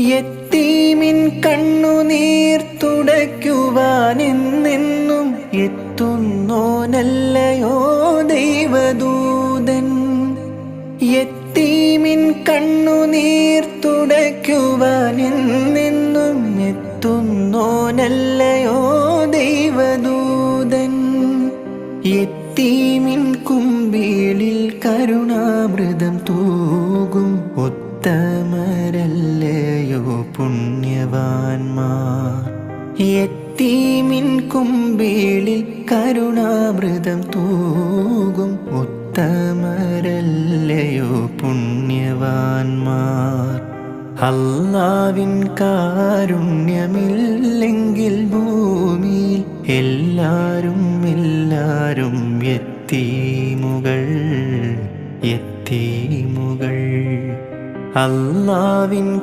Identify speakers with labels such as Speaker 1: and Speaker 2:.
Speaker 1: യത്തീമിൻ കണ്ണുനീർ തുടയ്ക്കുവാനെന്നെന്നും എത്തുന്നോനല്ലയോ ദൈവദൂതൻ. യത്തീമിൻ കണ്ണുനീർ തുടയ്ക്കുവാനെന്നെന്നും എത്തുന്നോനല്ലയോ ദൈവദൂതൻ. യത്തീമിൻ കുമ്പിളിൽ കരുണാമൃതം തൂകും ഉത്തമരല്ലയോ പുണ്യവാന്മാർ. യത്തീമിൻ കുമ്പിളിൽ കരുണാമൃതം തൂകും ഉത്തമരല്ലയോ പുണ്യവാന്മാർ. അല്ലാവിൻ കാരുണ്യമില്ലെങ്കിൽ ഭൂമിയിൽ എല്ലാരും യത്തീമുകൾ. അല്ലാവിൻ